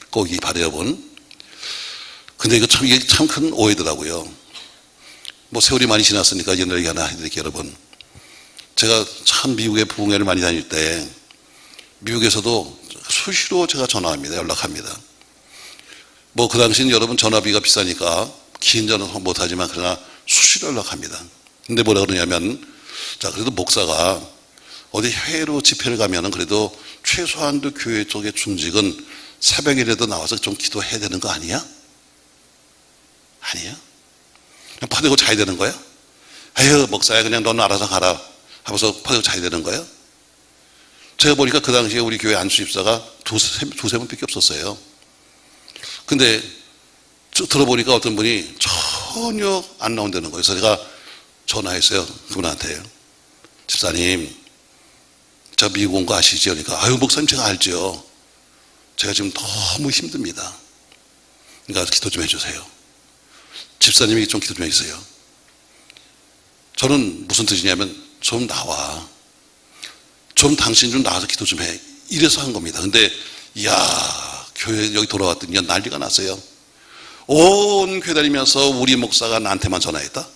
꼭 이 바래요, 여러분. 근데 이게 참 큰 오해더라고요. 뭐 세월이 많이 지났으니까 옛날 얘기 하나 해드릴게요, 여러분. 제가 참 미국에 부흥회를 많이 다닐 때 미국에서도 수시로 제가 전화합니다. 연락합니다. 뭐 그 당시는 여러분 전화비가 비싸니까 긴 전화는 못하지만 그러나 수시로 연락합니다. 근데 뭐라 그러냐면, 자, 그래도 목사가 어디 해외로 집회를 가면은 그래도 최소한도 교회 쪽의 중직은 새벽이라도 나와서 좀 기도해야 되는 거 아니야? 아니야? 그냥 퍼대고 자야 되는 거야? 에휴, 목사야, 그냥 너는 알아서 가라 하면서 퍼대고 자야 되는 거야? 제가 보니까 그 당시에 우리 교회 안수집사가 두세 분밖에 없었어요. 근데 들어보니까 어떤 분이 전혀 안 나온다는 거예요. 그래서 제가 전화했어요, 그분한테. 집사님, 저 미국 온 거 아시죠? 그러니까, 아유, 목사님 제가 알죠. 제가 지금 너무 힘듭니다. 그러니까 기도 좀 해주세요. 집사님이 좀 기도 좀 해주세요. 저는 무슨 뜻이냐면, 좀 나와. 좀 당신 좀 나와서 기도 좀 해. 이래서 한 겁니다. 근데, 이야, 교회 여기 돌아왔더니 난리가 났어요. 온 교회 다니면서 우리 목사가 나한테만 전화했다?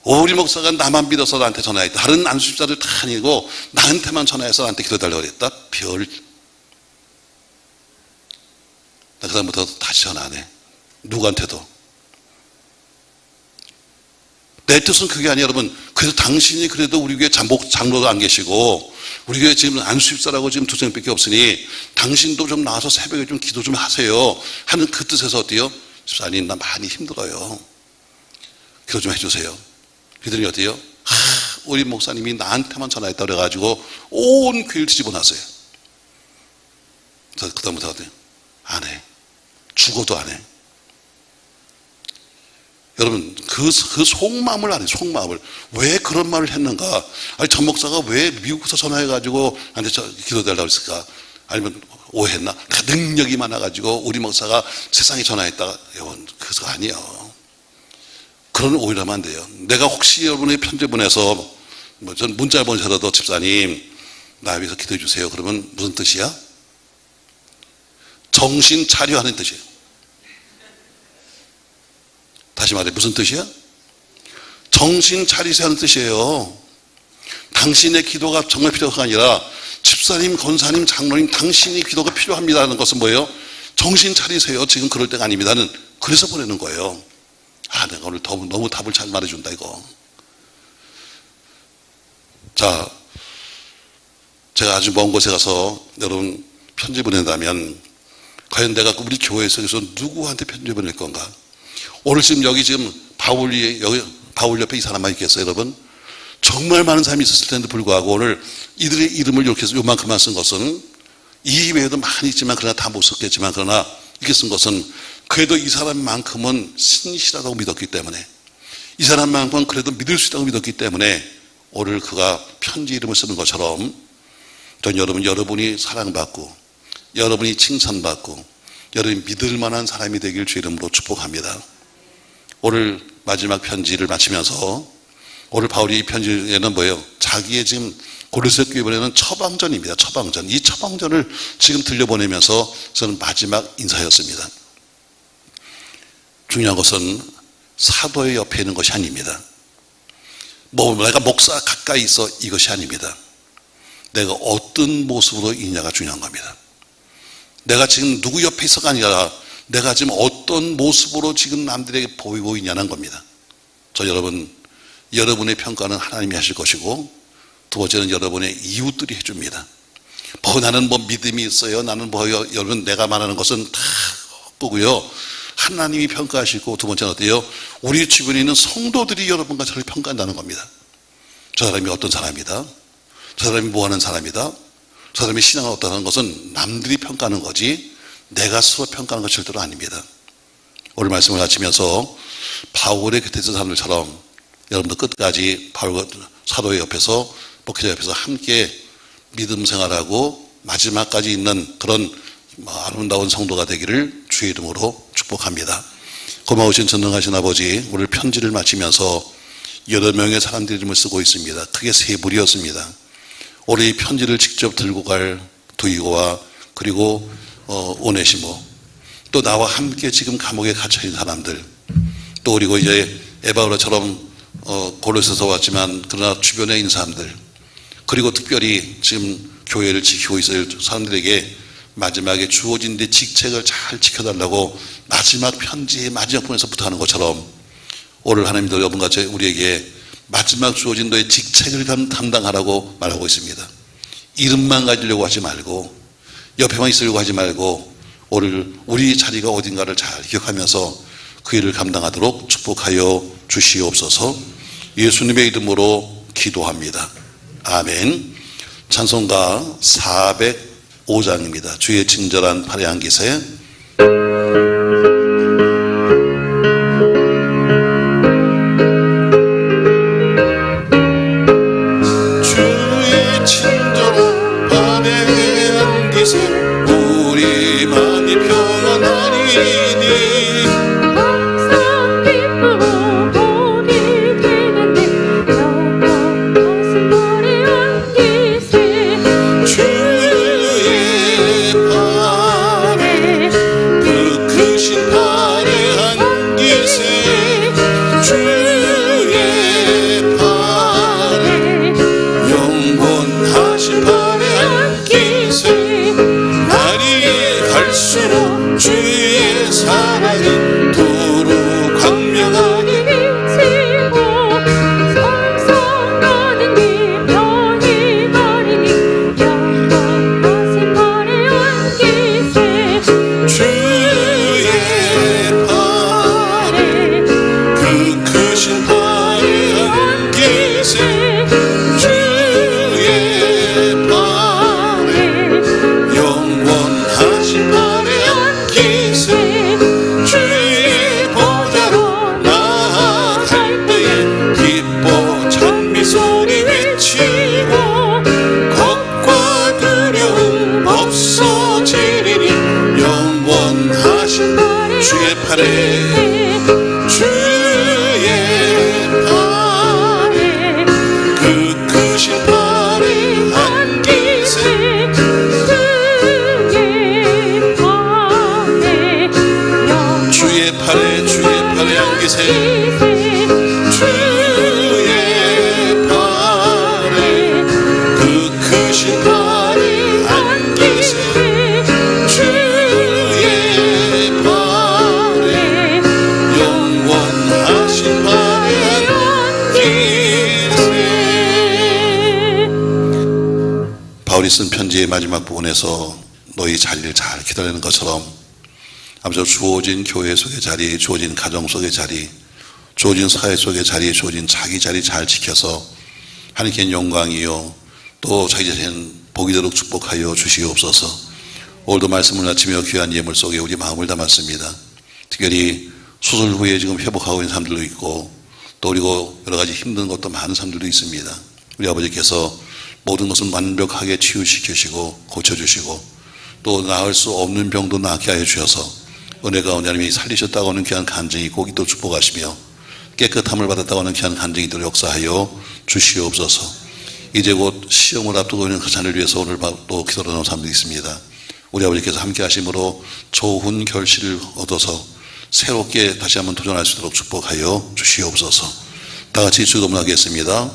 우리 목사가 나만 믿어서 나한테 전화했다. 다른 안수집사들 다 아니고 나한테만 전화해서 나한테 기도해달라고 그랬다? 별. 나 그 다음부터 다시 전화 안 해. 누구한테도. 내 뜻은 그게 아니에요, 여러분. 그래서 당신이 그래도 우리 교회 장로도 안 계시고 우리 교회 지금 안수집사라고 지금 두 명밖에 없으니 당신도 좀 나와서 새벽에 좀 기도 좀 하세요 하는 그 뜻에서 어때요? 집사님, 나 많이 힘들어요. 기도 좀 해주세요. 그들이 어때요? 우리 목사님이 나한테만 전화했다 그래가지고 온 교회를 뒤집어놨어요. 그래서 그 다음부터 어때요? 안 해. 죽어도 안 해. 여러분, 그 속마음을 안 해요. 속마음을. 왜 그런 말을 했는가? 아니, 전 목사가 왜 미국에서 전화해가지고 나한테 기도해달라고 했을까? 아니면 오해했나? 능력이 많아가지고 우리 목사가 세상에 전화했다가, 여러분, 그거 아니에요. 그런 오해를 하면 안 돼요. 내가 혹시 여러분의 편지 보내서, 뭐, 전 문자 보내서라도 집사님, 나 위해서 기도해 주세요. 그러면 무슨 뜻이야? 정신 차려 하는 뜻이에요. 다시 말해, 무슨 뜻이야? 정신 차리세요 하는 뜻이에요. 당신의 기도가 정말 필요가 아니라 집사님, 권사님, 장로님, 당신의 기도가 필요합니다 하는 것은 뭐예요? 정신 차리세요. 지금 그럴 때가 아닙니다는 그래서 보내는 거예요. 아, 내가 오늘 너무 답을 잘 말해준다, 이거. 자, 제가 아주 먼 곳에 가서 여러분 편지 보낸다면 과연 내가 우리 교회에서 누구한테 편지 보낼 건가? 오늘 지금 바울 옆에 이 사람만 있겠어요, 여러분? 정말 많은 사람이 있었을 텐데 불구하고 오늘 이들의 이름을 이렇게 해서 요만큼만 쓴 것은, 이 외에도 많이 있지만 그러나 다 못 썼겠지만 그러나 이렇게 쓴 것은 그래도 이 사람만큼은 신실하다고 믿었기 때문에, 이 사람만큼은 그래도 믿을 수 있다고 믿었기 때문에 오늘 그가 편지 이름을 쓰는 것처럼 전 여러분이 사랑받고 여러분이 칭찬받고 여러분이 믿을 만한 사람이 되길 주 이름으로 축복합니다. 오늘 마지막 편지를 마치면서 오늘 바울이 이 편지에는 뭐예요? 자기의 지금 고린도 교회 보내는 처방전입니다. 처방전. 이 처방전을 지금 들려보내면서 저는 마지막 인사였습니다. 중요한 것은 사도의 옆에 있는 것이 아닙니다. 뭐 내가 목사 가까이 있어 이것이 아닙니다. 내가 어떤 모습으로 있냐가 중요한 겁니다. 내가 지금 누구 옆에 있어가 아니라 내가 지금 어떤 모습으로 지금 남들에게 보이고 있냐는 겁니다. 저 여러분의 평가는 하나님이 하실 것이고, 두 번째는 여러분의 이웃들이 해줍니다. 나는 믿음이 있어요. 나는 여러분 내가 말하는 것은 다 헛거고요. 하나님이 평가하시고, 두 번째는 어때요? 우리 주변에 있는 성도들이 여러분과 저를 평가한다는 겁니다. 저 사람이 어떤 사람이다, 저 사람이 뭐하는 사람이다, 저 사람의 신앙은 어떠한 것은 남들이 평가하는 거지 내가 스스로 평가하는 것 절대로 아닙니다. 오늘 말씀을 마치면서 바울의 곁에 있던 사람들처럼 여러분도 끝까지 바울 사도의 옆에서, 목회자 옆에서 함께 믿음 생활하고 마지막까지 있는 그런 아름다운 성도가 되기를 주의 이름으로 축복합니다. 고마우신 전능하신 아버지, 오늘 편지를 마치면서 여러 명의 사람들의 이름을 쓰고 있습니다. 크게 세 부류였습니다. 오늘 이 편지를 직접 들고 갈 두이고와, 그리고 오네시모, 또 나와 함께 지금 감옥에 갇혀있는 사람들, 또 그리고 이제 에바브라처럼 골로새서 왔지만 그러나 주변에 있는 사람들, 그리고 특별히 지금 교회를 지키고 있을 사람들에게 마지막에 주어진 데 직책을 잘 지켜달라고 마지막 편지의 마지막 부분에서 부탁하는 것처럼, 오늘 하나님도 여러분과 우리에게 마지막 주어진 너의 직책을 담당하라고 말하고 있습니다. 이름만 가지려고 하지 말고, 옆에만 있으려고 하지 말고, 오늘 우리 자리가 어딘가를 잘 기억하면서 그 일을 감당하도록 축복하여 주시옵소서. 예수님의 이름으로 기도합니다. 아멘. 찬송가 405장입니다. 주의 친절한 팔의 안기세. 주의 친절한 팔의 안기세, 우리만이 평안하리니 항상 기쁘고 복이 되는데 영원하신 팔의 안기세. 주의 팔에 그 크신 팔의 안기세, 주의 팔에 영원하신 팔의 안기세. 날이 갈수록 주의 사랑이 도로 광명하니 비치고 성성하는 기편이 가리니 영원하신 팔의 안기세. 주의 팔에 그 크신 팔의 안기세, 주의 팔에 영원하신 팔의 안기세. 주의 보좌로 나아갈 때에 기뻐 찬미 소리 외치고 겁과 두려움 없어지리니 영원하신 주의 팔에, 주의 팔에 그 크신 팔의 안기세. 주의 팔에, 주의 팔의 안기세, 주의 팔에 그 크신 팔의 안기세, 주의 팔에 영원하신 팔의 안기세. 바울이 쓴 편지의 마지막 부분에서 너희 자리를 잘 기다리는 것처럼 아버지, 주어진 교회 속의 자리, 주어진 가정 속의 자리, 주어진 사회 속의 자리, 주어진 자기 자리 잘 지켜서 하나님께 영광이요 또 자기 자신 복이 되도록 축복하여 주시옵소서. 오늘도 말씀을 마치며 귀한 예물 속에 우리 마음을 담았습니다. 특별히 수술 후에 지금 회복하고 있는 사람들도 있고, 또 그리고 여러 가지 힘든 것도 많은 사람들도 있습니다. 우리 아버지께서 모든 것은 완벽하게 치유시키시고 고쳐주시고, 또 나을 수 없는 병도 낫게 하여 주셔서 은혜 가운데 하나님이 살리셨다고 하는 귀한 간증이 꼭 있도록 축복하시며, 깨끗함을 받았다고 하는 귀한 간증이 있도록 역사하여 주시옵소서. 이제 곧 시험을 앞두고 있는 그 자녀를 위해서 오늘 또 기도하는 사람들이 있습니다. 우리 아버지께서 함께 하심으로 좋은 결실을 얻어서 새롭게 다시 한번 도전할 수 있도록 축복하여 주시옵소서. 다 같이 주기도문하겠습니다.